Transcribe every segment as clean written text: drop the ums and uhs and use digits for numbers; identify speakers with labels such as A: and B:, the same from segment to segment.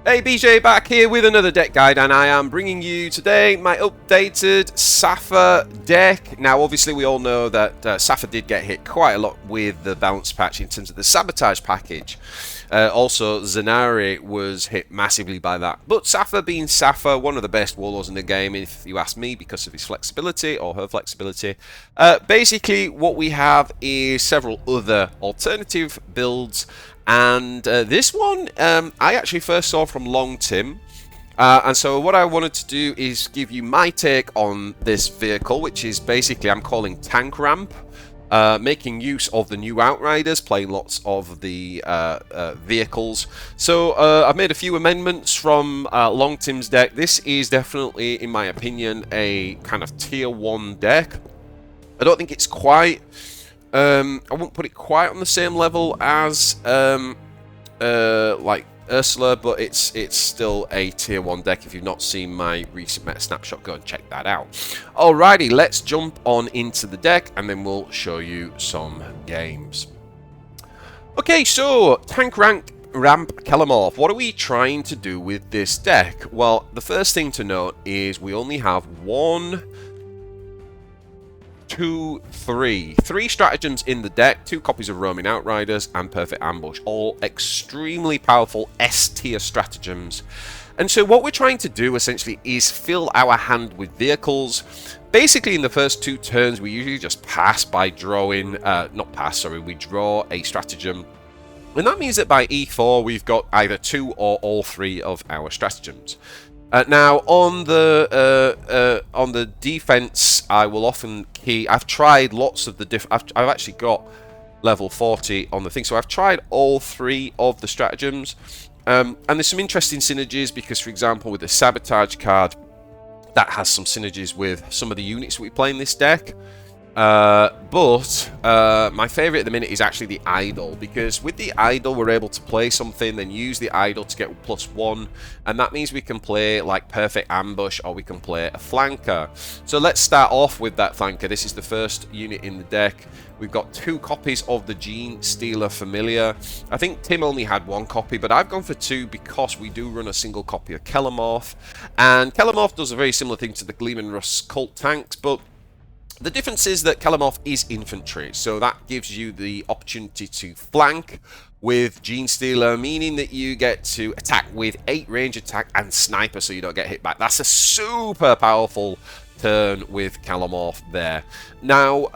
A: Hey, BJ back here with another deck guide, and I am bringing you today my updated Saffa deck. Now obviously we all know that Saffa did get hit quite a lot with the bounce patch in terms of the sabotage package. Also Zanari was hit massively by that, but Saffa being Saffa, one of the best warlords in the game if you ask me, because of his flexibility or her flexibility. Basically what we have is several other alternative builds. And this one I actually first saw from Long Tim, and so what I wanted to do is give you my take on this vehicle, which is basically I'm calling Tank Ramp, making use of the new Outriders, playing lots of the vehicles. So I've made a few amendments from Long Tim's deck. This is definitely, in my opinion, a kind of tier 1 deck. I don't think it's quite... I won't put it quite on the same level as like Ursula, but it's still a tier 1 deck. If you've not seen my recent meta snapshot, go and check that out. Alrighty, let's jump on into the deck and then we'll show you some games. Okay, so Tank Ramp Kelermorph. What are we trying to do with this deck? Well, the first thing to note is we only have three stratagems in the deck, 2 copies of Roaming Outriders and Perfect Ambush, all extremely powerful S-tier stratagems. And so what we're trying to do essentially is fill our hand with vehicles. Basically in the first 2 turns we usually just pass by drawing, we draw a stratagem. And that means that by E4 we've got either 2 or all 3 of our stratagems. Now on the defense, I will often key. I've tried lots of the I've actually got level 40 on the thing, so I've tried all 3 of the stratagems, and there's some interesting synergies because, for example, with the sabotage card, that has some synergies with some of the units that we play in this deck. But my favourite at the minute is actually the idol, because with the idol we're able to play something, then use the idol to get +1, and that means we can play like Perfect Ambush or we can play a flanker. So let's start off with that flanker. This is the first unit in the deck. We've got 2 copies of the Gene Stealer Familiar. I think Tim only had 1 copy, but I've gone for 2 because we do run a single copy of Kelermorph, and Kelermorph does a very similar thing to the Gleam Russ cult tanks, but the difference is that Kelermorph is infantry, so that gives you the opportunity to flank with Gene Stealer, meaning that you get to attack with 8 range attack and sniper, so you don't get hit back. That's a super powerful turn with Kelermorph there. Now,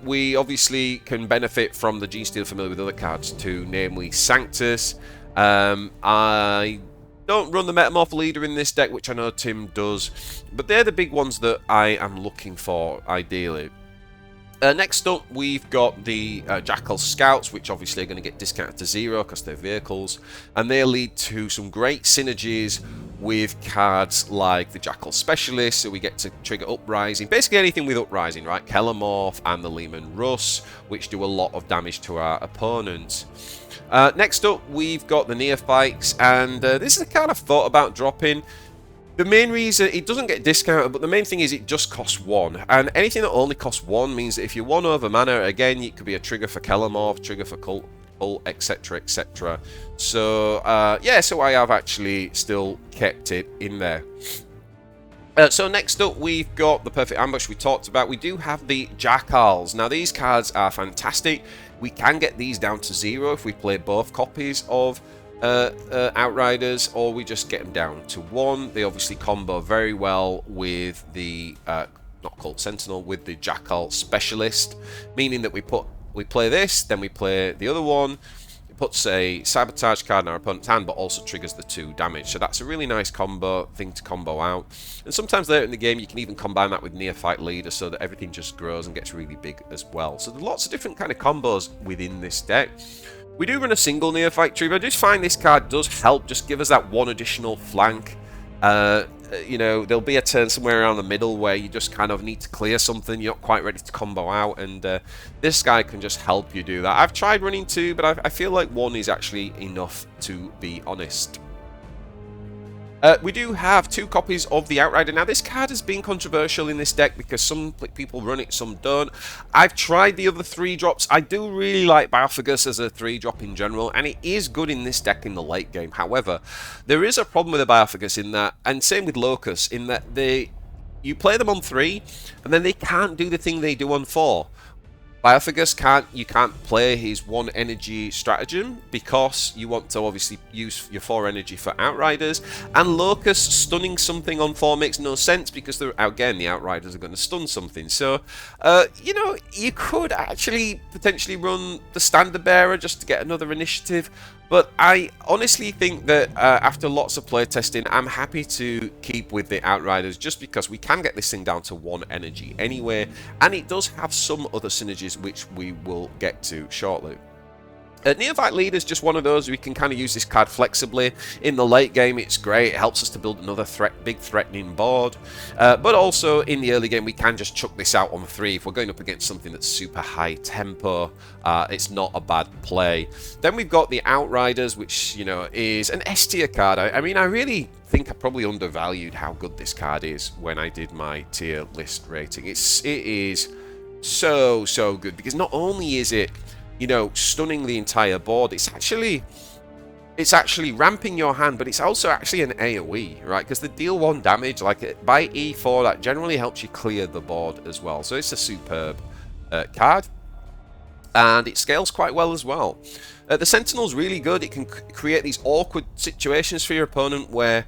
A: we obviously can benefit from the Gene Stealer Familiar with other cards too, namely Sanctus. I don't run the Metamorph Leader in this deck, which I know Tim does, but they're the big ones that I am looking for, ideally. Next up, we've got the Jackal Scouts, which obviously are going to get discounted to 0 because they're vehicles, and they lead to some great synergies with cards like the Jackal Specialist, so we get to trigger Uprising, basically anything with Uprising, right? Kelermorph and the Lehman Russ, which do a lot of damage to our opponents. Next up, we've got the Neophytes, and this is a card I've thought about dropping. The main reason, it doesn't get discounted, but the main thing is it just costs 1. And anything that only costs 1 means that if you're 1 over mana, again, it could be a trigger for Kelermorph, trigger for Cult, etc, etc. So, yeah, so I have actually still kept it in there. So next up, we've got the Perfect Ambush we talked about. We do have the Jackals. Now, these cards are fantastic. We can get these down to 0 if we play both copies of Outriders, or we just get them down to 1. They obviously combo very well with the not Cult Sentinel, with the Jackal Specialist, meaning that we play this, then we play the other one. It puts a sabotage card in our opponent's hand, but also triggers the 2 damage. So that's a really nice combo thing to combo out. And sometimes later in the game, you can even combine that with Neophyte Leader, so that everything just grows and gets really big as well. So there's lots of different kind of combos within this deck. We do run a single Neophyte tree, but I just find this card does help just give us that 1 additional flank. You know, there'll be a turn somewhere around the middle where you just kind of need to clear something, you're not quite ready to combo out, and this guy can just help you do that. I've tried running 2, but I feel like 1 is actually enough, to be honest. We do have 2 copies of the Outrider. Now, this card has been controversial in this deck because some people run it, some don't. I've tried the other 3-drops. I do really like Biophagus as a 3-drop in general, and it is good in this deck in the late game. However, there is a problem with the Biophagus in that, and same with Locus, in that you play them on 3, and then they can't do the thing they do on 4. Biophagus can't play his 1 energy stratagem because you want to obviously use your 4 energy for Outriders, and Locus stunning something on 4 makes no sense because again the Outriders are going to stun something. So you know, you could actually potentially run the Standard Bearer just to get another initiative, but I honestly think that after lots of playtesting, I'm happy to keep with the Outriders just because we can get this thing down to 1 energy anyway, and it does have some other synergies which we will get to shortly. Neophyte Leader is just one of those we can kind of use this card flexibly. In the late game, it's great. It helps us to build another big threatening board. But also in the early game, we can just chuck this out on 3. If we're going up against something that's super high tempo, it's not a bad play. Then we've got the Outriders, which, you know, is an S tier card. I mean, I really think I probably undervalued how good this card is when I did my tier list rating. It is so good because not only is it, you know, stunning the entire board, it's actually ramping your hand, but it's also actually an AoE, right? Because they deal 1 damage, like by E4, that generally helps you clear the board as well. So it's a superb card, and it scales quite well as well. The Sentinel's really good. It can create these awkward situations for your opponent where,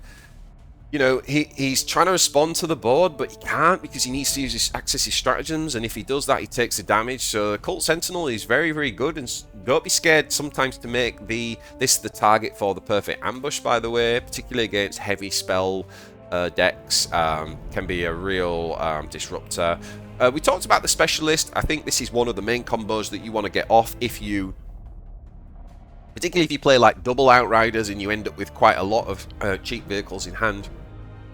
A: you know, he's trying to respond to the board, but he can't because he needs to access his stratagems, and if he does that, he takes the damage. So the Cult Sentinel is very good, and don't be scared sometimes to make this the target for the perfect ambush, by the way, particularly against heavy spell decks. Can be a real disruptor. We talked about the Specialist. I think this is one of the main combos that you want to get off particularly if you play like double Outriders and you end up with quite a lot of cheap vehicles in hand.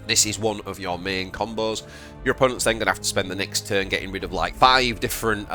A: This is one of your main combos. Your opponent's then going to have to spend the next turn getting rid of like 5 different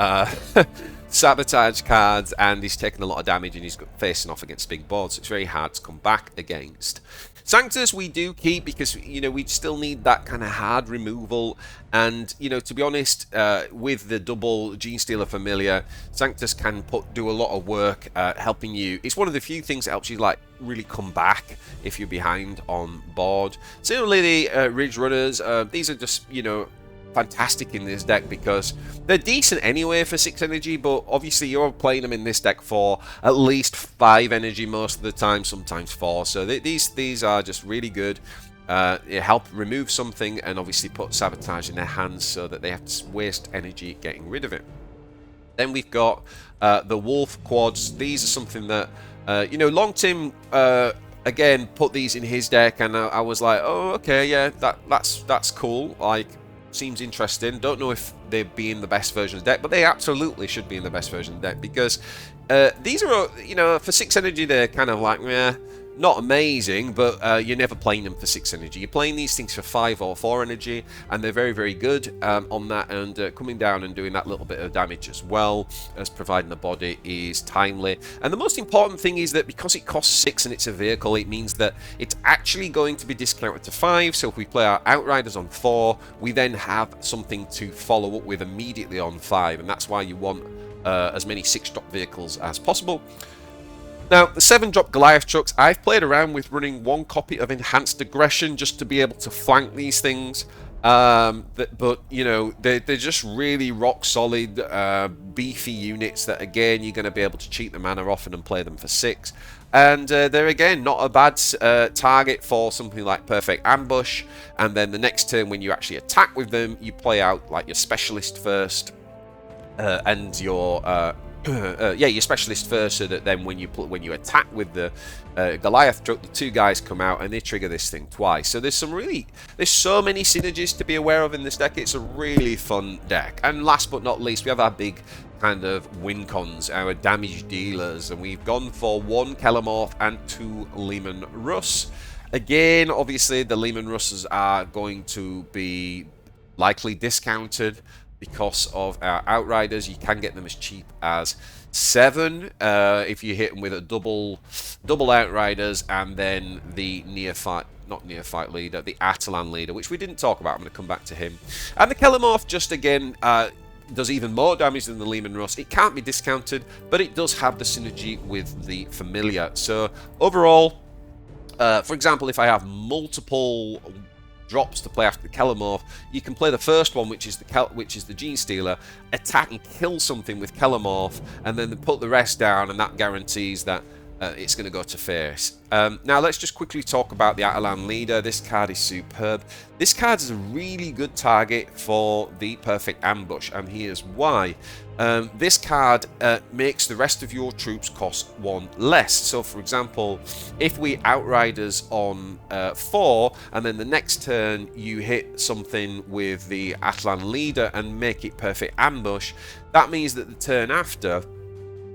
A: sabotage cards, and he's taking a lot of damage and he's facing off against big boards. So it's very hard to come back against. Sanctus we do keep because, you know, we still need that kind of hard removal, and, you know, to be honest, with the double Gene Stealer Familiar, Sanctus can do a lot of work helping you. It's one of the few things that helps you like really come back if you're behind on board. Similarly, the Ridge Runners, these are just, you know, fantastic in this deck because they're decent anyway for 6 energy, but obviously you're playing them in this deck for at least 5 energy most of the time, sometimes 4. So these are just really good. It help remove something and obviously put sabotage in their hands so that they have to waste energy getting rid of it. Then we've got the Wolf Quads. These are something that you know, Long Tim again put these in his deck, and I was like, oh, okay, yeah, that's cool. Like, seems interesting. Don't know if they'd be in the best version of the deck, but they absolutely should be in the best version of the deck because these are, you know, for 6 energy they're kind of like, meh, not amazing, but you're never playing them for 6 energy. You're playing these things for 5 or 4 energy, and they're very good on that, and coming down and doing that little bit of damage as well as providing the body is timely. And the most important thing is that because it costs 6 and it's a vehicle, it means that it's actually going to be discounted to 5. So if we play our Outriders on 4, we then have something to follow up with immediately on 5, and that's why you want as many 6-drop vehicles as possible. Now, the 7-drop Goliath trucks, I've played around with running 1 copy of Enhanced Aggression just to be able to flank these things. But you know, they're just really rock solid, beefy units that, again, you're going to be able to cheat the mana off and play them for 6. And they're, again, not a bad target for something like Perfect Ambush. And then the next turn, when you actually attack with them, you play out like your Specialist first and your... your Specialist first, so that then when you attack with the Goliath truck, the 2 guys come out and they trigger this thing twice. So there's so many synergies to be aware of in this deck. It's a really fun deck. And last but not least, we have our big kind of win cons, our damage dealers, and we've gone for 1 Kelermorph and 2 Leman Russ. Again, obviously the Leman Russes are going to be likely discounted because of our Outriders. You can get them as cheap as 7 if you hit them with a double Outriders, and then the not neophyte leader, the Atalan leader, which we didn't talk about. I'm going to come back to him. And the Kelermorph just again does even more damage than the Leman Russ. It can't be discounted, but it does have the synergy with the familiar. So overall, for example, if I have multiple drops to play after the Kelermorph, you can play the first one, which is the Gene Stealer, attack and kill something with Kelermorph, and then put the rest down, and that guarantees that it's going to go to face. Now let's just quickly talk about the Atalan leader. This card is superb. This card is a really good target for the perfect ambush, and here's why. This card makes the rest of your troops cost 1 less. So for example, if we Outriders on 4, and then the next turn you hit something with the Atalan leader and make it perfect ambush, that means that the turn after,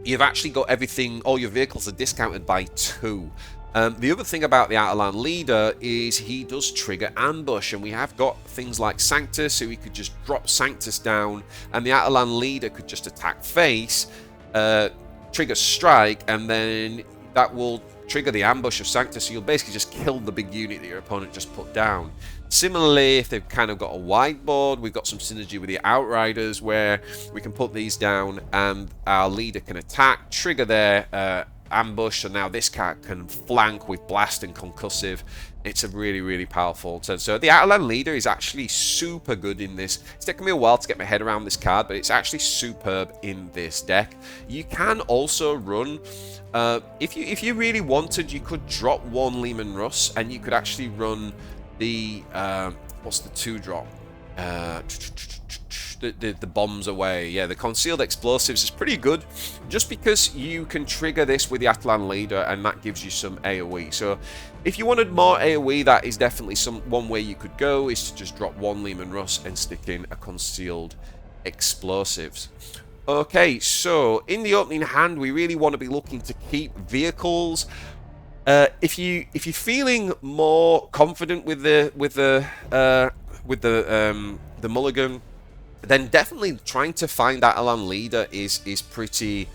A: you've actually got everything, all your vehicles are discounted by 2. The other thing about the Atalan leader is he does trigger ambush, and we have got things like Sanctus, so we could just drop Sanctus down, and the Atalan leader could just attack face, trigger strike, and then that will trigger the ambush of Sanctus, so you'll basically just kill the big unit that your opponent just put down. Similarly, if they've kind of got a wide board, we've got some synergy with the Outriders where we can put these down and our leader can attack, trigger their ambush, so now this card can flank with blast and concussive. It's a really, really powerful turn. So the Atalan leader is actually super good in this. It's taken me a while to get my head around this card, but it's actually superb in this deck. You can also run, if you really wanted, you could drop 1 Leman Russ, and you could actually run the what's the 2-drop? The bombs away. Yeah, the concealed explosives is pretty good, just because you can trigger this with the Atalan leader, and that gives you some AoE. So if you wanted more AoE, that is definitely one way you could go, is to just drop 1 Leman Russ and stick in a concealed explosives. Okay, so in the opening hand, we really want to be looking to keep vehicles. If you're feeling more confident with the mulligan, then definitely trying to find that Atalan leader is pretty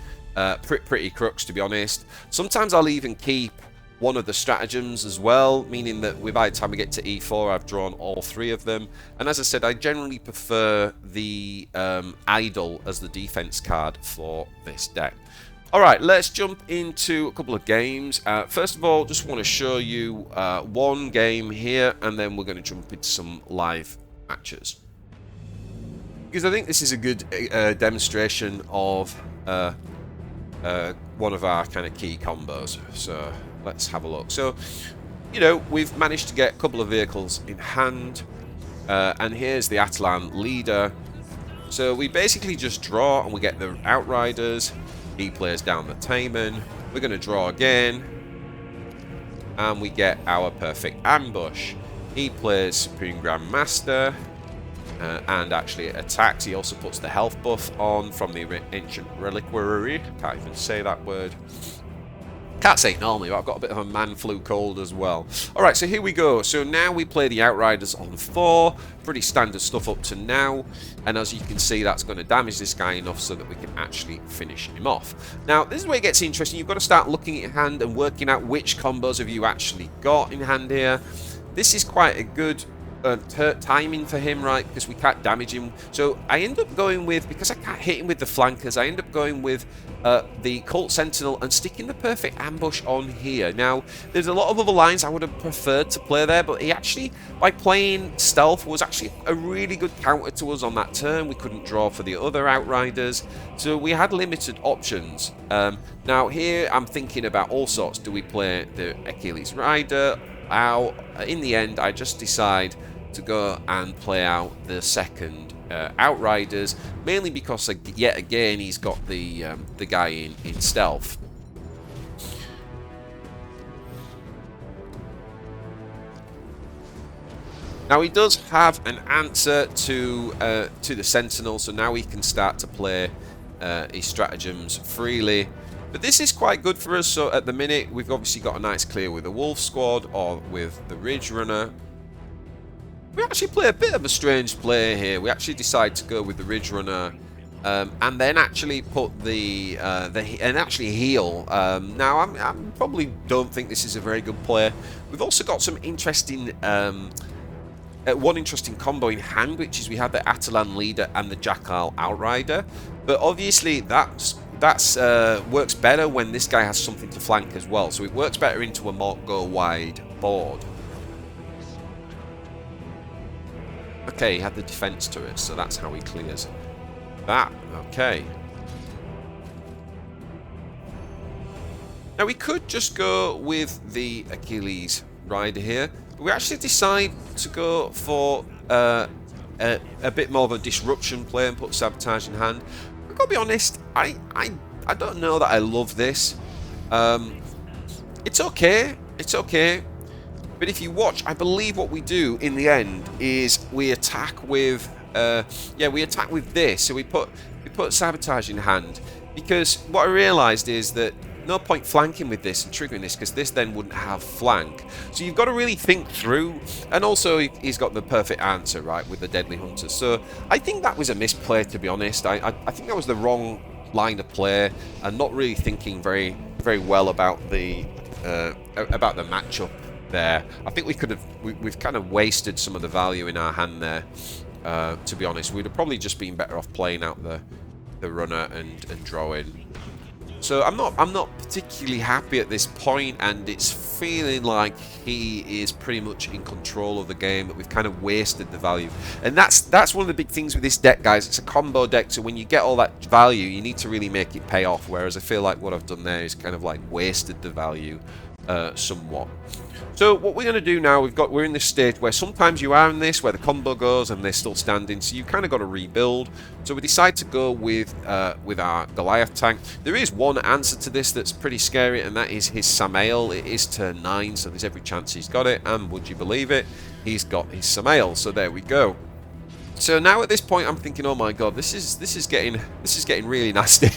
A: crux, to be honest. Sometimes I'll even keep one of the stratagems as well, meaning that by the time we get to E4, I've drawn all 3 of them. And as I said, I generally prefer the Idol as the defense card for this deck. Alright, let's jump into a couple of games. First of all, just want to show you one game here, and then we're going to jump into some live matches. Because I think this is a good demonstration of one of our kind of key combos. So let's have a look. So, you know, we've managed to get a couple of vehicles in hand, and here's the Atalan leader. So we basically just draw, and we get the Outriders. He plays down the Taman. We're going to draw again, and we get our perfect ambush. He plays Supreme Grandmaster, and actually attacks. He also puts the health buff on from the Ancient Reliquary. Can't even say that word. Can't say it normally, but I've got a bit of a man flu cold as well. Alright, so here we go. So now we play the Outriders on 4. Pretty standard stuff up to now. And as you can see, that's going to damage this guy enough so that we can actually finish him off. Now, this is where it gets interesting. You've got to start looking at your hand and working out which combos have you actually got in hand here. This is quite a good timing for him, right, because we can't damage him. So I end up going with, because I can't hit him with the flankers, I end up going with the Cult Sentinel and sticking the perfect ambush on here. Now, there's a lot of other lines I would have preferred to play there, but he actually, by playing stealth, was actually a really good counter to us on that turn. We couldn't draw for the other Outriders, so we had limited options. Now here I'm thinking about all sorts. Do we play the Achilles Rider? In the end, I just decide to go and play out the second Outriders, mainly because yet again he's got the guy in stealth. Now he does have an answer to the Sentinel, so now he can start to play his stratagems freely. But this is quite good for us. So at the minute, we've obviously got a nice clear with the Wolf Squad or with the Ridge Runner. We actually play a bit of a strange play here. We actually decide to go with the Ridge Runner and then actually put and actually heal. Now, I probably don't think this is a very good play. We've also got some interesting, one interesting combo in hand, which is we have the Atalan leader and the Jackal Outrider. But obviously, that's works better when this guy has something to flank as well. So it works better into a more go wide board. Okay, he had the defense to it, so that's how he clears that. Okay. Now we could just go with the Achilles rider here. But we actually decide to go for a bit more of a disruption play and put sabotage in hand. I've got to be honest, I don't know that I love this. It's okay. It's okay. But if you watch, I believe what we do in the end is we attack with we attack with this. So we put sabotage in hand, because what I realized is that no point flanking with this and triggering this, because this then wouldn't have flank. So you've got to really think through, and also he's got the perfect answer, right, with the Deadly Hunter. So I think that was a misplay, to be honest. I think that was the wrong line of play, and not really thinking very well about the matchup there. I think we've kind of wasted some of the value in our hand there. To be honest, we'd have probably just been better off playing out the runner and drawing. So I'm not particularly happy at this point, and it's feeling like he is pretty much in control of the game, that we've kind of wasted the value. And that's one of the big things with this deck, guys. It's a combo deck, so when you get all that value, you need to really make it pay off, whereas I feel like what I've done there is kind of like wasted the value somewhat. So what we're going to do now, we're in this stage where sometimes you are in this, where the combo goes and they're still standing, so you kind of got to rebuild. So we decide to go with our Goliath tank. There is one answer to this that's pretty scary, and that is his Samael. It is turn 9, so there's every chance he's got it, and would you believe it, he's got his Samael. So there we go. So now at this point, I'm thinking, oh my god, this is getting really nasty.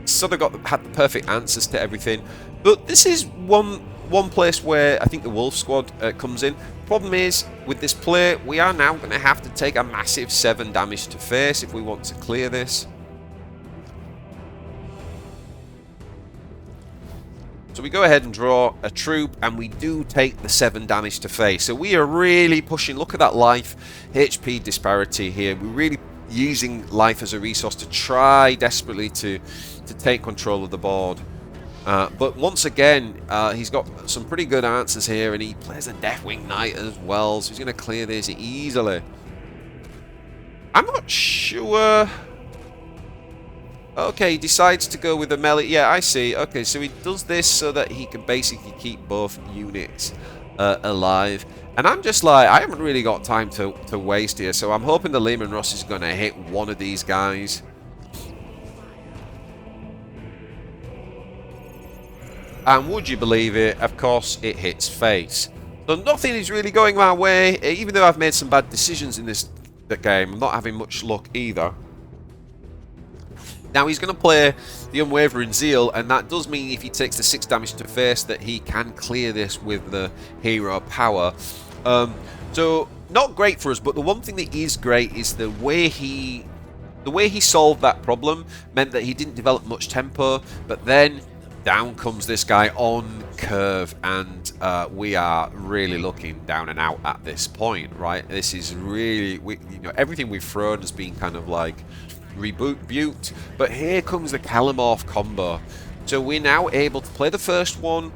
A: Sort of had the perfect answers to everything, but this is one place where I think the Wolf Squad comes in. Problem is, with this play, we are now going to have to take a massive 7 damage to face if we want to clear this. So we go ahead and draw a troop, and we do take the 7 damage to face. So we are really pushing. Look at that life HP disparity here. We're really using life as a resource to try desperately to take control of the board. But once again, he's got some pretty good answers here, and he plays a Deathwing Knight as well, so he's going to clear this easily. I'm not sure. Okay, he decides to go with the melee. Yeah, I see. Okay, so he does this so that he can basically keep both units alive. And I'm just like, I haven't really got time to waste here, so I'm hoping the Lehman Ross is going to hit one of these guys. And would you believe it, of course, it hits face. So nothing is really going my way, even though I've made some bad decisions in this game. I'm not having much luck either. Now he's going to play the Unwavering Zeal, and that does mean if he takes the 6 damage to face that he can clear this with the hero power. So not great for us, but the one thing that is great is the way he solved that problem meant that he didn't develop much tempo, but then down comes this guy on curve, and we are really looking down and out at this point, right? This is really, everything we've thrown has been kind of like rebuked, but here comes the Kelermorph combo. So we're now able to play the first one,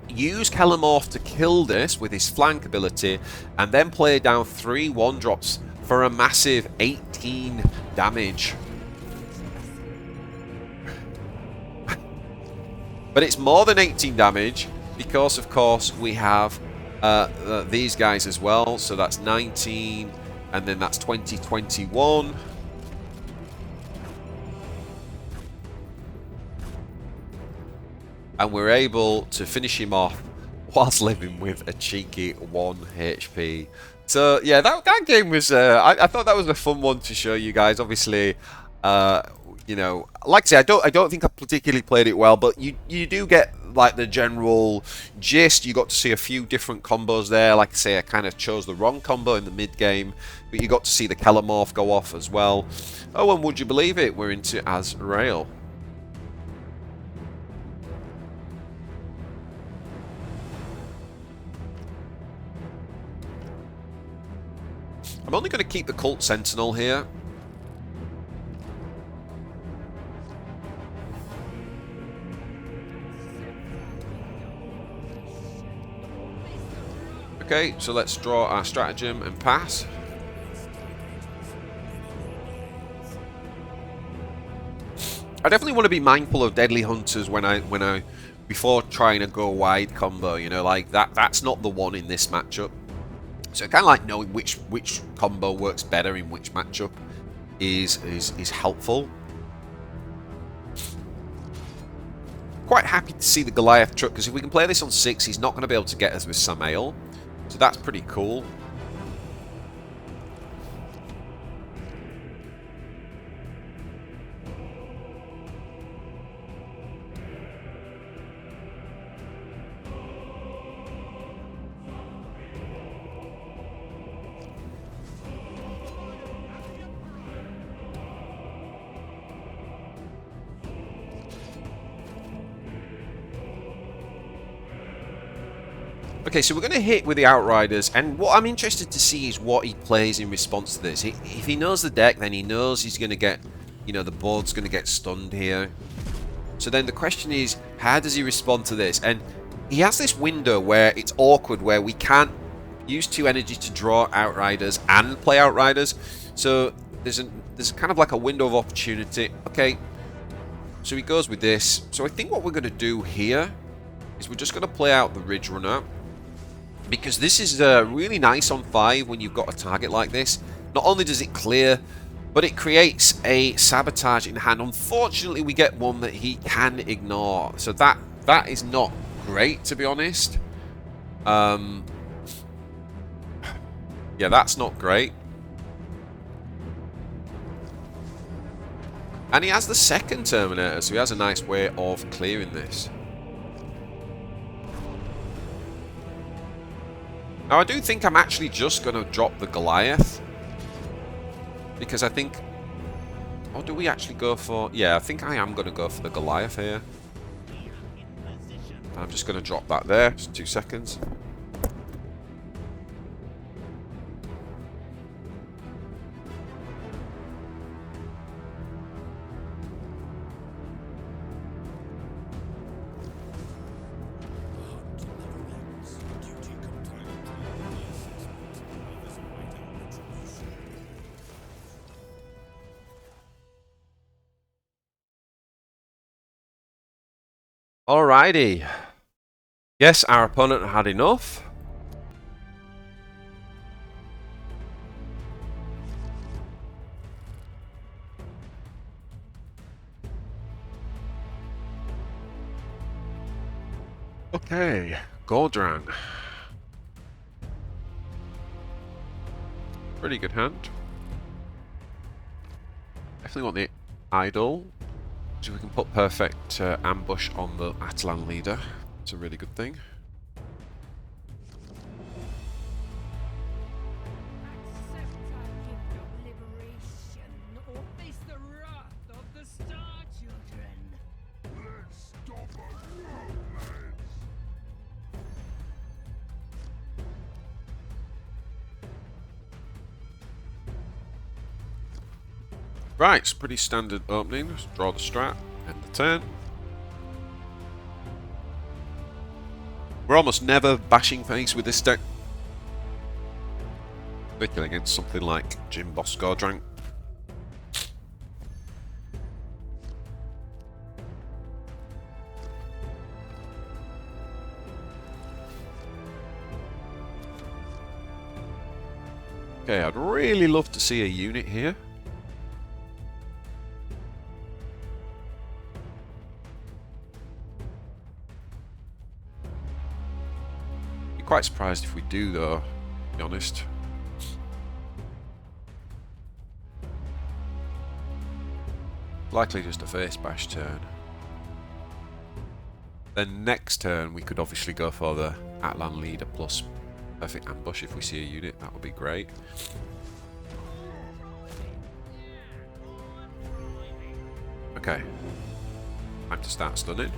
A: use Kelermorph to kill this with his flank ability, and then play down 3 1-drops for a massive 18 damage. But it's more than 18 damage because, of course, we have these guys as well. So that's 19, and then that's 20, 21. And we're able to finish him off whilst living with a cheeky 1 HP. So, yeah, that game was... I thought that was a fun one to show you guys. Obviously... You know, like I say, I don't think I particularly played it well, but you do get like the general gist. You got to see a few different combos there. Like I say, I kind of chose the wrong combo in the mid game, but you got to see the Kelermorph go off as well. Oh, and would you believe it? We're into Azrael. I'm only going to keep the Cult Sentinel here. Okay, so let's draw our stratagem and pass. I definitely want to be mindful of deadly hunters when I before trying to go wide combo. You know, like that's not the one in this matchup. So kind of like knowing which combo works better in which matchup is helpful. Quite happy to see the Goliath truck, because if we can play this on 6, he's not going to be able to get us with Samael. So that's pretty cool. Okay, so we're going to hit with the Outriders, and what I'm interested to see is what he plays in response to this. If he knows the deck, then he knows he's going to get, you know, the board's going to get stunned here. So then the question is, how does he respond to this? And he has this window where it's awkward, where we can't use 2 energy to draw Outriders and play Outriders. So there's kind of like a window of opportunity. Okay, so he goes with this. So I think what we're going to do here is we're just going to play out the Ridge Runner, because this is really nice on 5 when you've got a target like this. Not only does it clear, but it creates a sabotage in hand. Unfortunately, we get one that he can ignore, so that is not great, to be honest. Yeah, that's not great. And he has the second Terminator, so he has a nice way of clearing this. Now, I do think I'm actually just going to drop the Goliath, because I think... Or do we actually go for... Yeah, I think I am going to go for the Goliath here. I'm just going to drop that there. Just 2 seconds. Alrighty. Yes, our opponent had enough. Okay, Gordrang. Pretty good hand. Definitely want the idol. So we can put perfect ambush on the Atlan leader. It's a really good thing. Right, it's pretty standard opening. Let's draw the strat, end the turn. We're almost never bashing face with this deck, particularly against something like Jim Boss Gordrang. Okay, I'd really love to see a unit here. Quite surprised if we do, though, to be honest. Likely just a face bash turn. Then next turn we could obviously go for the Atlan leader plus perfect ambush if we see a unit. That would be great. Okay. Time to start stunning.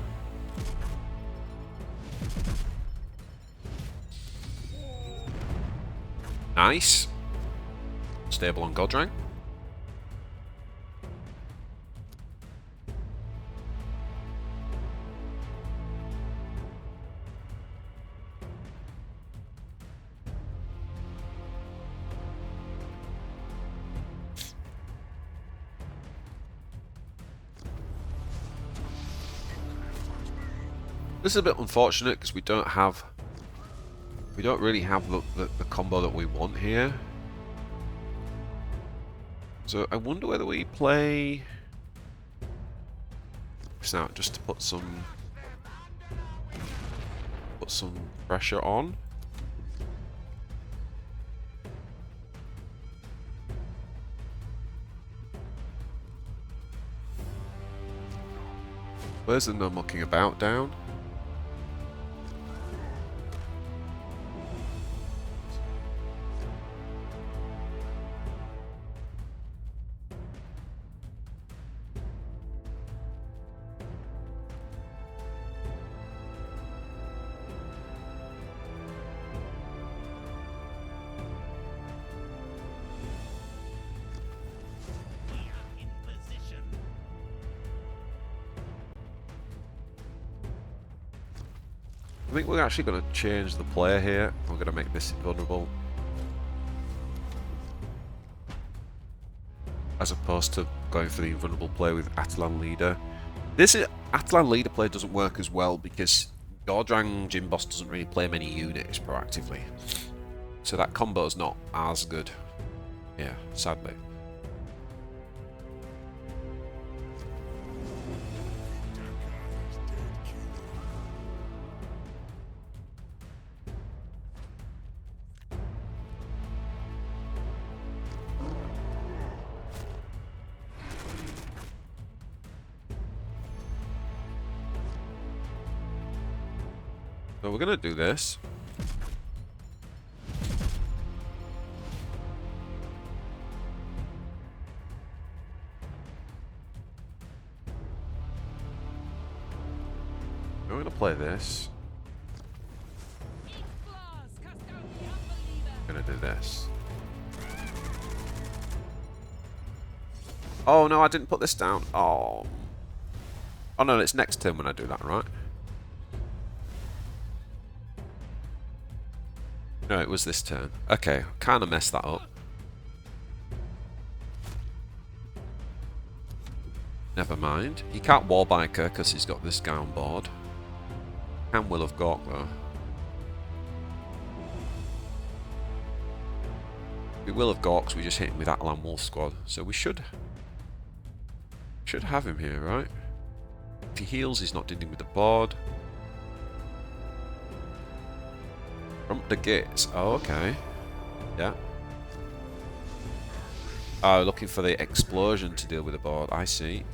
A: Nice. Stable on Gordrang. This is a bit unfortunate because we don't really have the combo that we want here. So I wonder whether we play this out just to put some pressure on. Where's the no mucking about down? I think we're actually going to change the player here. We're going to make this invulnerable. As opposed to going for the invulnerable play with Atlan leader. This Atlan leader play doesn't work as well because Gordrang Gym Boss doesn't really play many units proactively. So that combo is not as good. Yeah, sadly. So we're going to do this. We're going to play this. We're going to do this. Oh no, I didn't put this down. Oh. Oh no, it's next turn when I do that, right? No, it was this turn. Okay, kind of messed that up. Never mind. He can't wallbiker because he's got this guy on board. Can Will of Gork though. We Will of Gorks, we just hit him with Atlan Wolf Squad. So we should have him here, right? If he heals, he's not dealing with the board. From the gates. Oh, okay. Yeah. Oh, looking for the explosion to deal with the board. I see.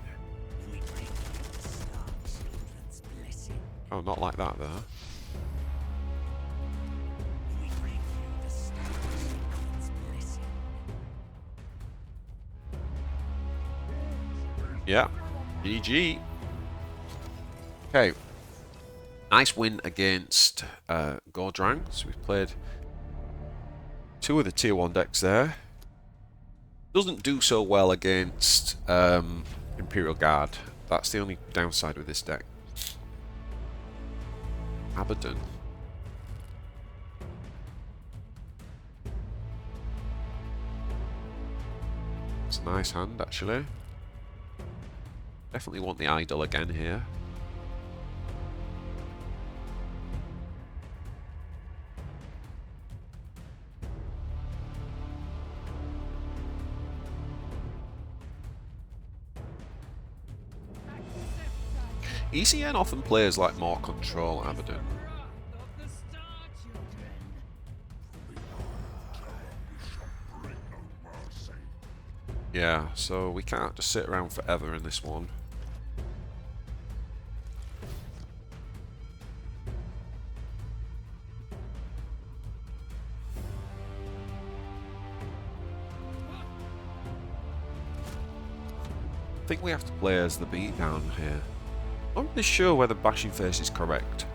A: Oh, not like that, though. Yeah. GG. Okay. Nice win against Gordrang. So we've played two of the tier 1 decks there. Doesn't do so well against Imperial Guard. That's the only downside with this deck. Abaddon. It's a nice hand, actually. Definitely want the idol again here. ECN often plays like more control Abaddon. Yeah, so we can't just sit around forever in this one. I think we have to play as the beatdown here. I'm not really sure whether bashing face is correct.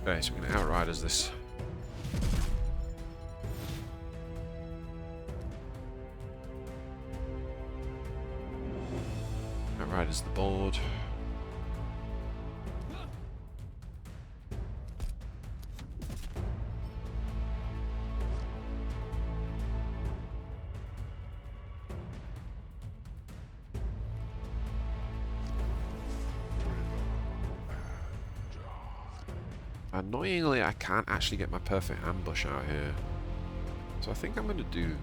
A: Okay, so we're going to outriders this. Outriders the board. Annoyingly, I can't actually get my perfect ambush out here. So I think I'm going to do...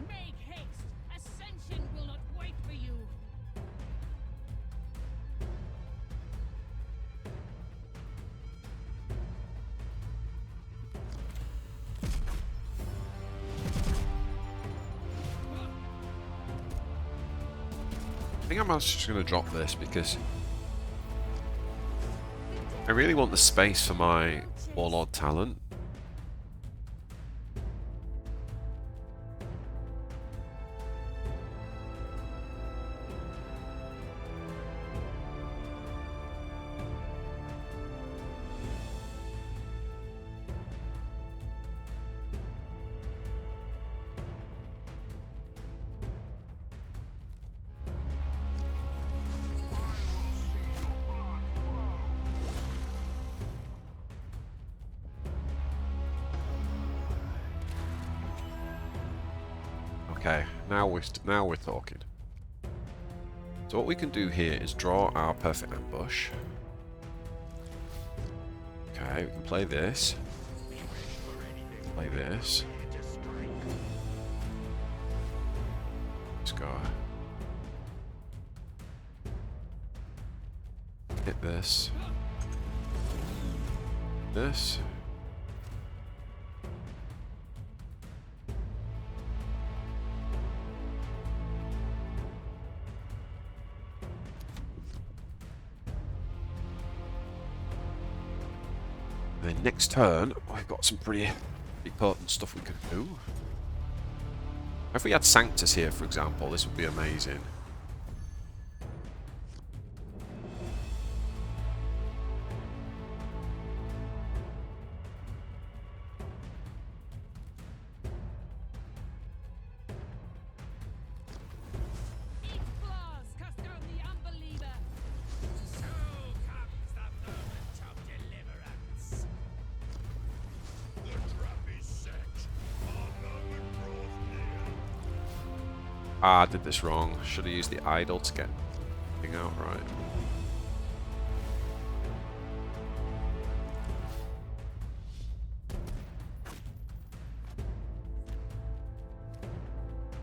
B: Make haste! Ascension will not wait for you!
A: I think I'm just going to drop this because I really want the space for my Warlord talent. Okay, now we're talking. So what we can do here is draw our perfect ambush. Okay, we can play this. Play this. Let's go. Hit this. This. And then next turn, we've got some pretty potent stuff we can do. If we had Sanctus here, for example, this would be amazing. Ah, I did this wrong. Should have used the idol to get thing out right.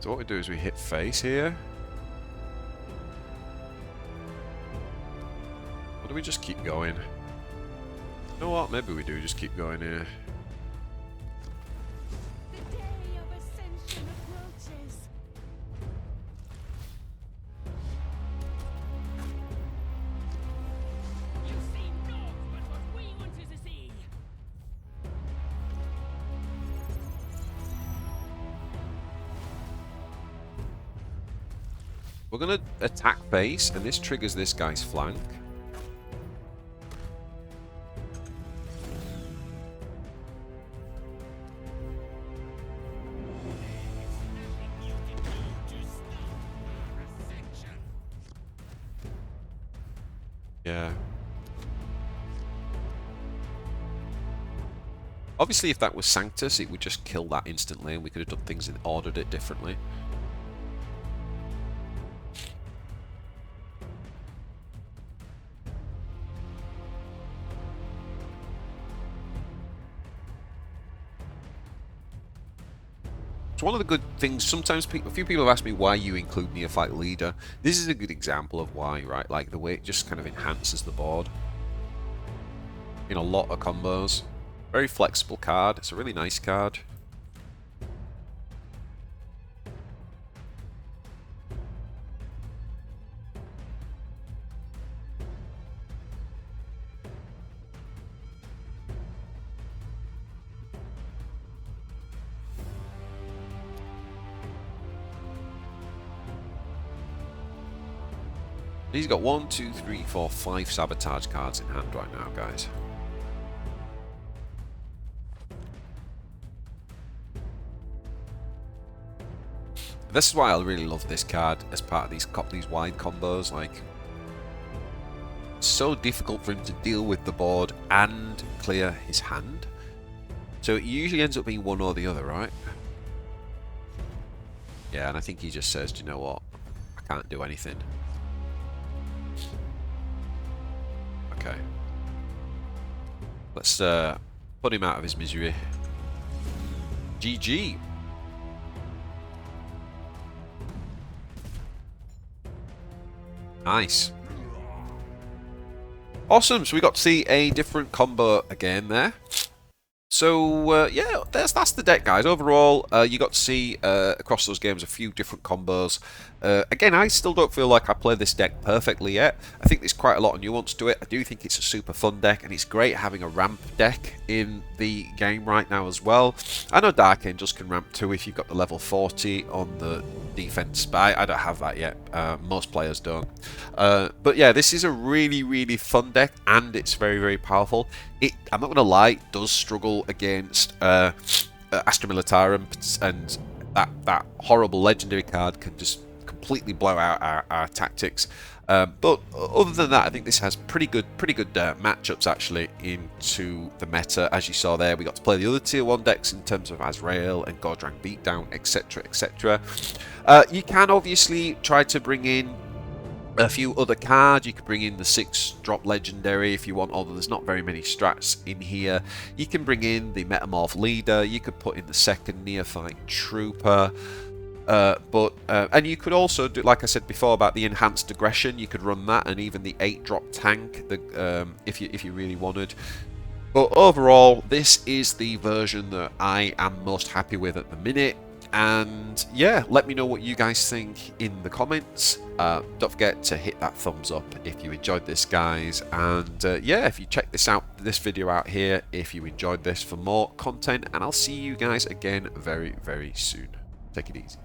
A: So what we do is we hit face here. Or do we just keep going? You know what? Maybe we do just keep going here. We're going to attack base, and this triggers this guy's flank. Yeah. Obviously, if that was Sanctus, it would just kill that instantly, and we could have done things and ordered it differently. It's one of the good things. Sometimes a few people have asked me why you include Neophyte Leader. This is a good example of why, right? Like the way it just kind of enhances the board in a lot of combos. Very flexible card. It's a really nice card. He's got 1, 2, 3, 4, 5 sabotage cards in hand right now, guys. This is why I really love this card as part of these wide combos. Like, it's so difficult for him to deal with the board and clear his hand. So it usually ends up being one or the other, right? Yeah, and I think he just says, do you know what? I can't do anything. Okay. Let's put him out of his misery. GG. Nice. Awesome. So we got to see a different combo again there. So yeah, that's the deck, guys. Overall, you got to see across those games a few different combos. Again, I still don't feel like I play this deck perfectly yet. I think there's quite a lot of nuance to it. I do think it's a super fun deck, and it's great having a ramp deck in the game right now as well. I know Dark Angels can ramp too if you've got the level 40 on the defense, but I don't have that yet. Most players don't. But yeah, this is a really, really fun deck, and it's very, very powerful. I'm not going to lie, it does struggle against Astra Militarum, and that horrible legendary card can just completely blow out our tactics. But other than that, I think this has pretty good matchups actually into the meta. As you saw there, we got to play the other tier 1 decks in terms of Azrael and Gordrang Beatdown, etc, etc. You can obviously try to bring in a few other cards. You could bring in the 6-drop legendary if you want, although there's not very many strats in here. You can bring in the Metamorph Leader. You could put in the 2nd Neophyte Trooper. And you could also do, like I said before, about the enhanced aggression. You could run that, and even the 8-drop tank, if you really wanted. But overall, this is the version that I am most happy with at the minute. And yeah, let me know what you guys think in the comments. Don't forget to hit that thumbs up if you enjoyed this, guys. And yeah, if you check this video out here, if you enjoyed this, for more content. And I'll see you guys again very, very soon. Take it easy.